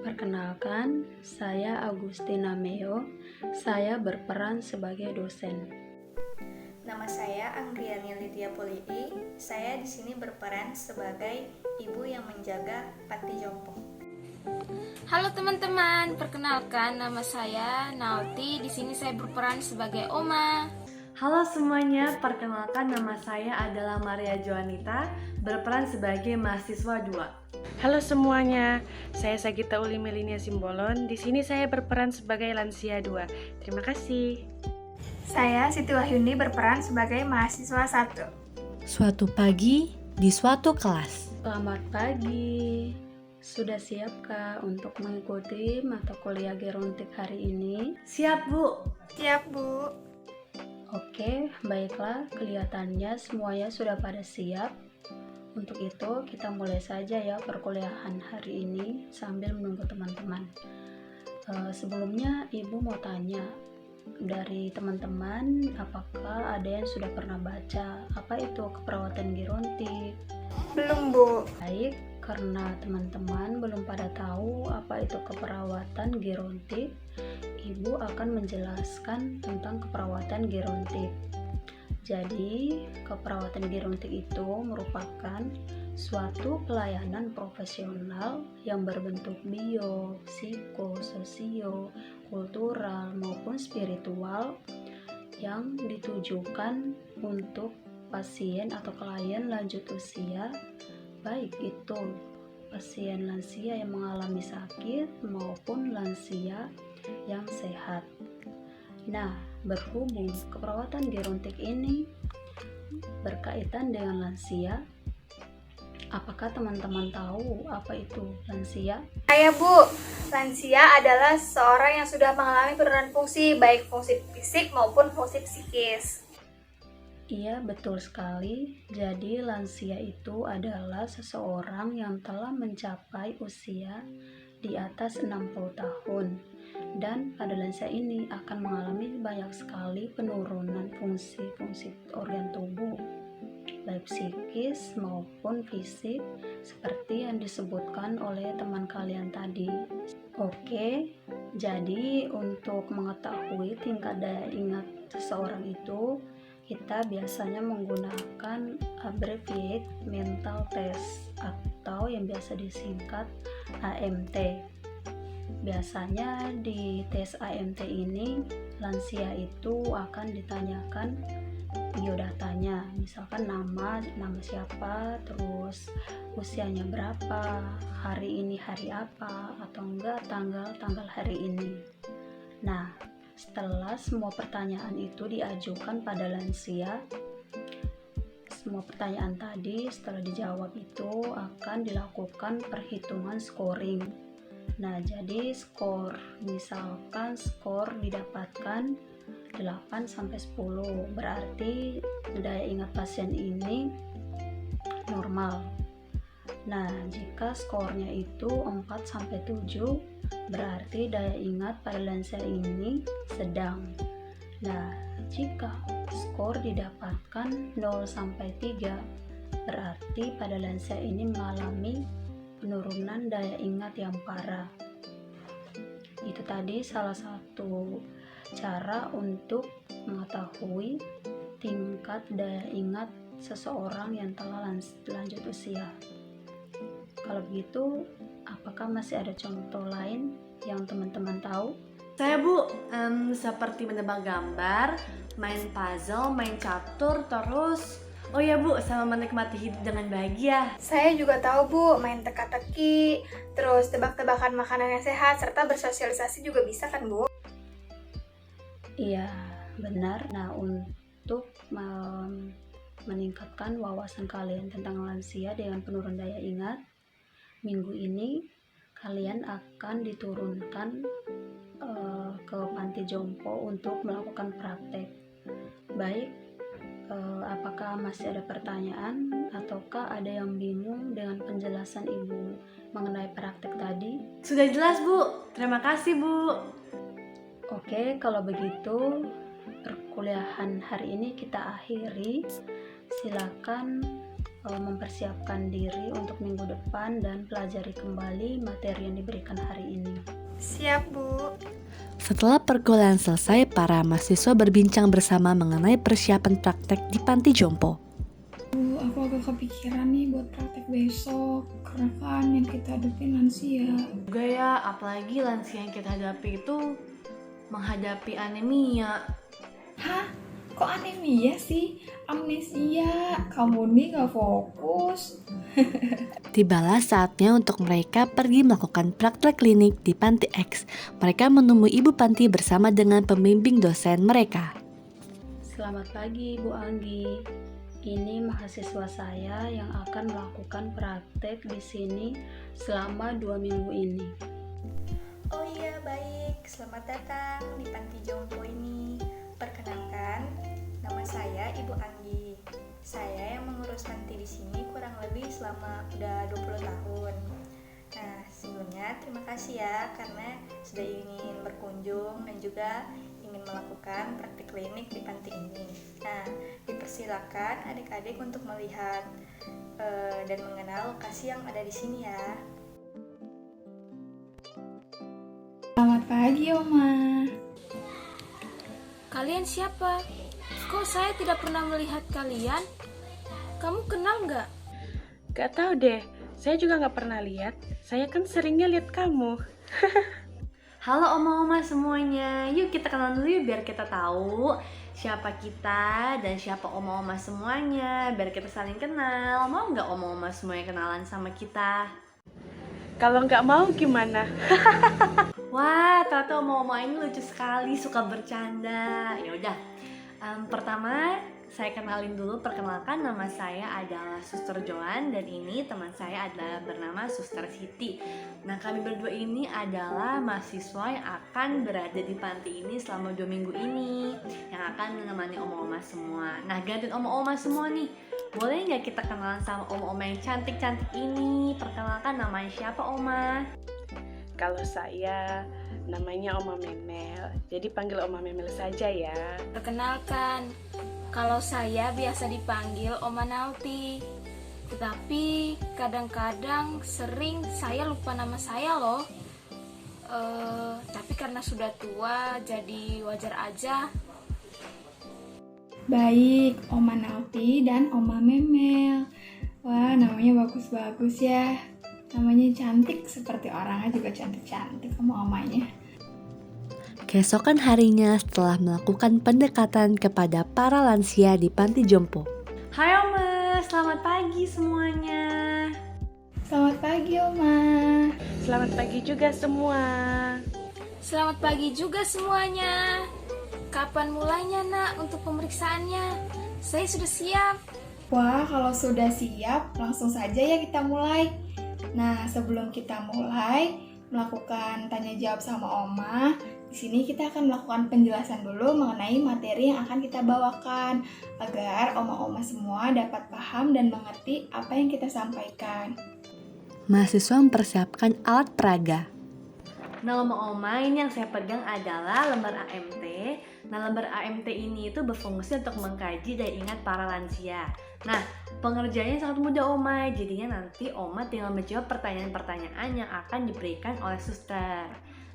Perkenalkan, saya Agustina Meo. Saya berperan sebagai dosen. Nama saya Anggriani Lydia Polii. Saya di sini berperan sebagai ibu yang menjaga panti jompo. Halo teman-teman, perkenalkan nama saya Nauti. Di sini saya berperan sebagai Oma. Halo semuanya, perkenalkan nama saya adalah Maria Joanita, berperan sebagai mahasiswa 2. Halo semuanya, saya Sagita Uli Melinia Simbolon. Di sini saya berperan sebagai lansia 2. Terima kasih. Saya Siti Wahyuni berperan sebagai mahasiswa 1. Suatu pagi di suatu kelas. Selamat pagi. Sudah siapkah untuk mengikuti mata kuliah gerontik hari ini? Siap, Bu. Siap, Bu. Oke, baiklah, kelihatannya semuanya sudah pada siap. Untuk itu, kita mulai saja ya perkuliahan hari ini sambil menunggu teman-teman. Sebelumnya, Ibu mau tanya, dari teman-teman, apakah ada yang sudah pernah baca apa itu keperawatan gerontik? Belum, Bu. Baik, karena teman-teman belum pada tahu apa itu keperawatan gerontik, Ibu akan menjelaskan tentang keperawatan gerontik. Jadi, keperawatan gerontik itu merupakan suatu pelayanan profesional yang berbentuk bio, psiko, sosio, kultural maupun spiritual yang ditujukan untuk pasien atau klien lanjut usia, baik itu pasien lansia yang mengalami sakit maupun lansia yang sehat. Nah, berhubung keperawatan gerontik ini berkaitan dengan lansia, apakah teman-teman tahu apa itu lansia? Saya, Bu. Lansia adalah seorang yang sudah mengalami penurunan fungsi, baik fungsi fisik maupun fungsi psikis. Iya, betul sekali. Jadi, lansia itu adalah seseorang yang telah mencapai usia di atas 60 tahun. Dan pada lansia ini akan mengalami banyak sekali penurunan fungsi-fungsi organ tubuh, baik psikis maupun fisik, seperti yang disebutkan oleh teman kalian tadi. Oke, jadi untuk mengetahui tingkat daya ingat seseorang itu, kita biasanya menggunakan abbreviate mental test atau yang biasa disingkat AMT. Biasanya di tes AMT ini lansia itu akan ditanyakan biodatanya, misalkan nama siapa, terus usianya berapa, hari ini hari apa, atau enggak tanggal hari ini. Nah, setelah semua pertanyaan itu diajukan pada lansia, semua pertanyaan tadi setelah dijawab itu akan dilakukan perhitungan scoring. Nah, jadi misalkan skor didapatkan 8-10, berarti daya ingat pasien ini normal. Nah, jika skornya itu 4-7, berarti daya ingat pada lansia ini sedang. Nah, jika skor didapatkan 0-3, berarti pada lansia ini mengalami penurunan daya ingat yang parah. Itu tadi salah satu cara untuk mengetahui tingkat daya ingat seseorang yang telah lanjut usia. Kalau begitu, apakah masih ada contoh lain yang teman-teman tahu? Saya, Bu, seperti menebak gambar, main puzzle, main catur, terus oh ya, Bu, sama menikmati hidup dengan bahagia. Saya juga tahu, Bu, main teka-teki, terus tebak-tebakan makanan yang sehat, serta bersosialisasi juga bisa kan, Bu? Iya, benar. Nah, untuk meningkatkan wawasan kalian tentang lansia dengan penurunan daya ingat, minggu ini kalian akan diturunkan ke panti jompo untuk melakukan praktek. Baik, apakah masih ada pertanyaan ataukah ada yang bingung dengan penjelasan Ibu mengenai praktek tadi? Sudah jelas, Bu. Terima kasih, Bu. Oke, kalau begitu perkuliahan hari ini kita akhiri. Silakan mempersiapkan diri untuk minggu depan dan pelajari kembali materi yang diberikan hari ini. Siap, Bu. Setelah pergaulan selesai, para mahasiswa berbincang bersama mengenai persiapan praktek di Panti Jompo. Aku agak kepikiran nih buat praktek besok, karena kan yang kita hadapin lansia. Juga ya, apalagi lansia yang kita hadapi itu menghadapi anemia. Hah? Kok anemia sih? Amnesia, kamu nih gak fokus. Tibalah saatnya untuk mereka pergi melakukan praktek klinik di Panti X. Mereka menemui Ibu Panti bersama dengan pembimbing dosen mereka. Selamat pagi Bu Anggi. Ini mahasiswa saya yang akan melakukan praktek di sini selama 2 minggu ini. Oh iya, baik. Selamat datang di Panti Jompo ini. Perkenalkan, nama saya Ibu Anggi. Saya yang mengurus panti di sini kurang lebih selama udah 20 tahun. Nah, sebelumnya terima kasih ya karena sudah ingin berkunjung dan juga ingin melakukan praktik klinik di panti ini. Nah, dipersilakan adik-adik untuk melihat dan mengenal lokasi yang ada di sini ya. Selamat pagi, Oma. Kalian siapa? Kok saya tidak pernah melihat kalian? Kamu kenal nggak? Gak tahu deh, saya juga gak pernah lihat. Saya kan seringnya lihat kamu. Halo oma-oma semuanya, yuk kita kenalan dulu yuk biar kita tahu siapa kita dan siapa oma-oma semuanya, biar kita saling kenal. Mau nggak oma-oma semuanya kenalan sama kita? Kalau nggak mau gimana? Wah, ternyata oma-oma ini lucu sekali, suka bercanda. Ya udah, pertama saya kenalin dulu, perkenalkan nama saya adalah Suster Joan dan ini teman saya adalah bernama Suster Siti. Nah, kami berdua ini adalah mahasiswa yang akan berada di panti ini selama 2 minggu ini, yang akan menemani oma-oma semua. Nah, gantiin oma-oma semua nih, boleh nggak kita kenalan sama oma-oma yang cantik-cantik ini? Perkenalkan namanya siapa, Oma? Kalau saya namanya Oma Memel, jadi panggil Oma Memel saja ya. Perkenalkan, kalau saya biasa dipanggil Oma Nauti. Tetapi kadang-kadang sering saya lupa nama saya loh. Tapi karena sudah tua jadi wajar aja. Baik, Oma Nauti dan Oma Memel. Wah, namanya bagus-bagus ya. Namanya cantik seperti orangnya juga cantik-cantik sama omanya. Keesokan harinya setelah melakukan pendekatan kepada para lansia di Panti Jompo. Hai Oma, selamat pagi semuanya. Selamat pagi, Oma. Selamat pagi juga semua. Selamat pagi juga semuanya. Kapan mulainya nak untuk pemeriksaannya? Saya sudah siap. Wah, kalau sudah siap, langsung saja ya kita mulai. Nah, sebelum kita mulai melakukan tanya jawab sama Oma, di sini kita akan melakukan penjelasan dulu mengenai materi yang akan kita bawakan agar oma-oma semua dapat paham dan mengerti apa yang kita sampaikan. Mahasiswa mempersiapkan alat peraga. Nah, oma-oma, ini yang saya pegang adalah lembar AMT. Nah, lembar AMT ini itu berfungsi untuk mengkaji daya ingat para lansia. Nah, pengerjaannya sangat mudah, Oma. Jadinya nanti Oma tinggal menjawab pertanyaan-pertanyaan yang akan diberikan oleh suster.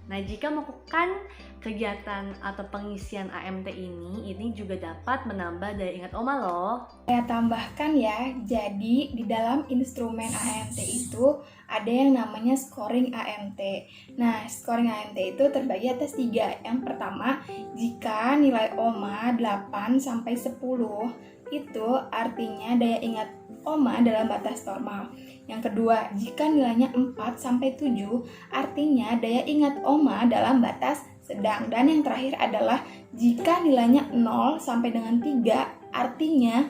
Nah, jika melakukan kegiatan atau pengisian AMT ini juga dapat menambah daya ingat Oma loh. Saya tambahkan ya, jadi di dalam instrumen AMT itu ada yang namanya scoring AMT. Nah, scoring AMT itu terbagi atas 3. Yang pertama, jika nilai Oma 8-10, itu artinya daya ingat Oma dalam batas normal. Yang kedua, jika nilainya 4-7, artinya daya ingat Oma dalam batas sedang. Dan yang terakhir adalah jika nilainya 0 sampai dengan 3, artinya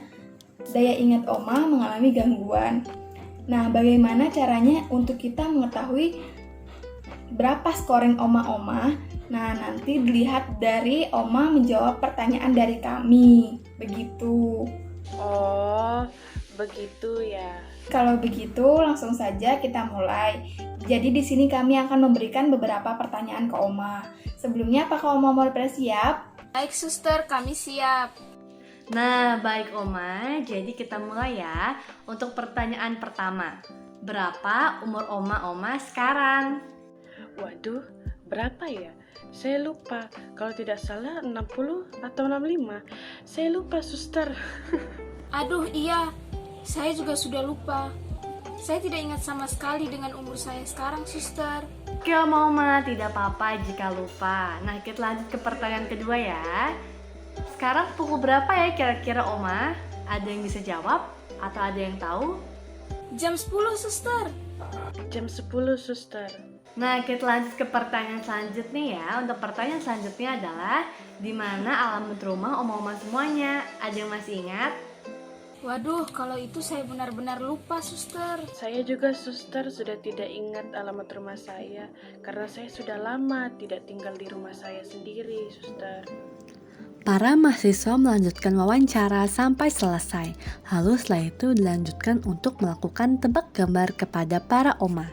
daya ingat Oma mengalami gangguan. Nah, bagaimana caranya untuk kita mengetahui berapa scoring Oma-oma? Nah, nanti dilihat dari Oma menjawab pertanyaan dari kami. Begitu. Oh, begitu ya. Kalau begitu, langsung saja kita mulai. Jadi di sini kami akan memberikan beberapa pertanyaan ke Oma. Sebelumnya, apakah Oma mau pada siap? Baik suster, kami siap. Nah, baik Oma, jadi kita mulai ya. Untuk pertanyaan pertama, berapa umur Oma sekarang? Waduh, berapa ya? Saya lupa. Kalau tidak salah 60 atau 65. Saya lupa, suster. Aduh iya, saya juga sudah lupa. Saya tidak ingat sama sekali dengan umur saya sekarang, suster. Oke Oma, tidak apa-apa jika lupa. Nah, kita lanjut ke pertanyaan kedua ya. Sekarang pukul berapa ya kira-kira Oma? Ada yang bisa jawab? Atau ada yang tahu? Jam 10, suster. Jam 10, suster. Nah, kita lanjut ke pertanyaan selanjutnya ya. Untuk pertanyaan selanjutnya adalah di mana alamat rumah Oma semuanya? Ada yang masih ingat? Waduh, kalau itu saya benar-benar lupa, suster. Saya juga, suster, sudah tidak ingat alamat rumah saya karena saya sudah lama tidak tinggal di rumah saya sendiri, suster. Para mahasiswa melanjutkan wawancara sampai selesai. Lalu setelah itu dilanjutkan untuk melakukan tebak gambar kepada para Oma.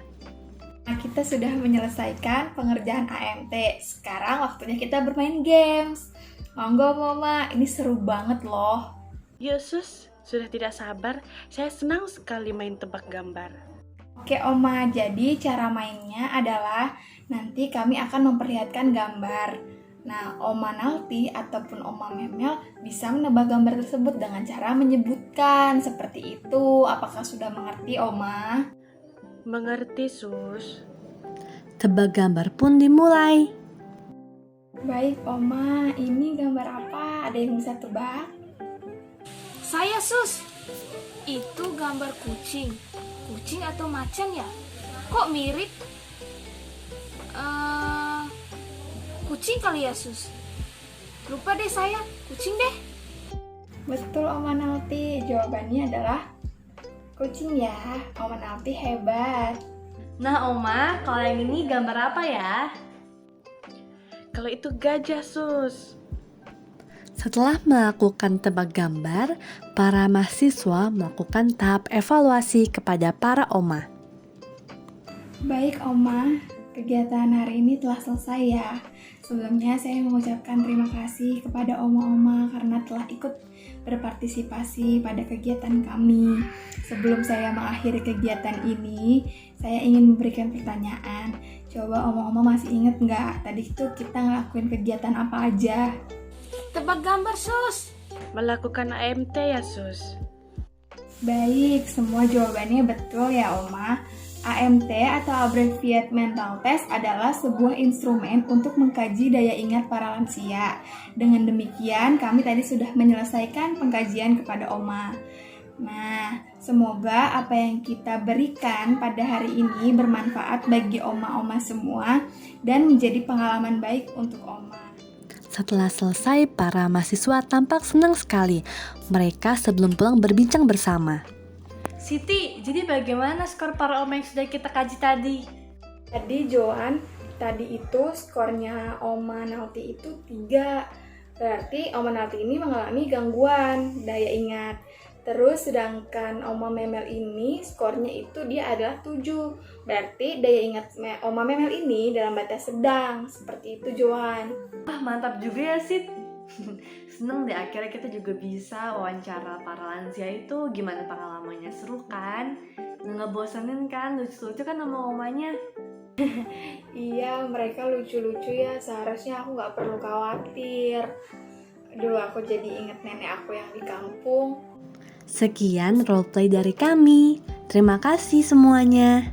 Nah, kita sudah menyelesaikan pengerjaan AMT. Sekarang waktunya kita bermain games. Monggo Mama, ini seru banget loh. Yuk, sus, sudah tidak sabar. Saya senang sekali main tebak gambar. Oke Oma, jadi cara mainnya adalah nanti kami akan memperlihatkan gambar. Nah, Oma Nalti ataupun Oma Memel bisa menebak gambar tersebut dengan cara menyebutkan seperti itu. Apakah sudah mengerti Oma? Mengerti, sus. Tebak gambar pun dimulai. Baik Oma, ini gambar apa? Ada yang bisa tebak? Saya, sus. Itu gambar kucing. Kucing atau macan ya? Kok mirip? Kucing kali ya, sus. Lupa deh saya. Kucing deh. Betul Oma Nalti, jawabannya adalah kucing ya. Oma Nalti hebat. Nah Oma, kalau yang ini gambar apa ya? Kalau itu gajah, sus. Setelah melakukan tebak gambar, para mahasiswa melakukan tahap evaluasi kepada para Oma. Baik Oma, kegiatan hari ini telah selesai ya. Sebelumnya saya mengucapkan terima kasih kepada Oma-Oma karena telah ikut berpartisipasi pada kegiatan kami. Sebelum saya mengakhiri kegiatan ini, saya ingin memberikan pertanyaan. Coba Oma-Oma masih ingat nggak tadi itu kita ngelakuin kegiatan apa aja? Tebak gambar, sus. Melakukan AMT ya, sus. Baik, semua jawabannya betul ya Oma. AMT atau Abbreviated Mental Test adalah sebuah instrumen untuk mengkaji daya ingat para lansia. Dengan demikian, kami tadi sudah menyelesaikan pengkajian kepada Oma. Nah, semoga apa yang kita berikan pada hari ini bermanfaat bagi Oma-Oma semua dan menjadi pengalaman baik untuk Oma. Setelah selesai, para mahasiswa tampak senang sekali. Mereka sebelum pulang berbincang bersama. Siti, jadi bagaimana skor para Oma yang sudah kita kaji tadi? Tadi Joan, tadi itu skornya Oma Nalti itu 3. Berarti Oma Nalti ini mengalami gangguan daya ingat. Terus sedangkan Oma Memel ini skornya itu dia adalah 7. Berarti daya ingat Oma Memel ini dalam batas sedang. Seperti itu Joan. Wah, mantap juga ya Sit. Seneng deh, akhirnya kita juga bisa wawancara para lansia itu. Gimana pengalamannya, seru kan? Nggak bosenin kan, lucu-lucu kan sama omanya. Iya, mereka lucu-lucu ya. Seharusnya aku nggak perlu khawatir. Aduh, aku jadi inget nenek aku yang di kampung. Sekian roleplay dari kami. Terima kasih semuanya.